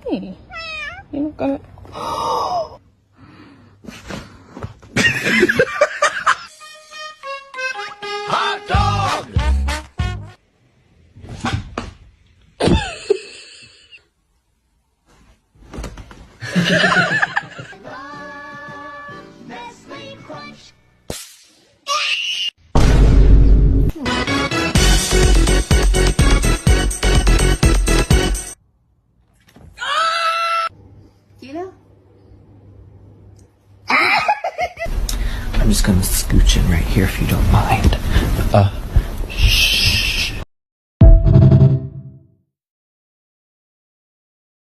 Hey, you got. Hot dog! I'm just gonna scooch in right here if you don't mind.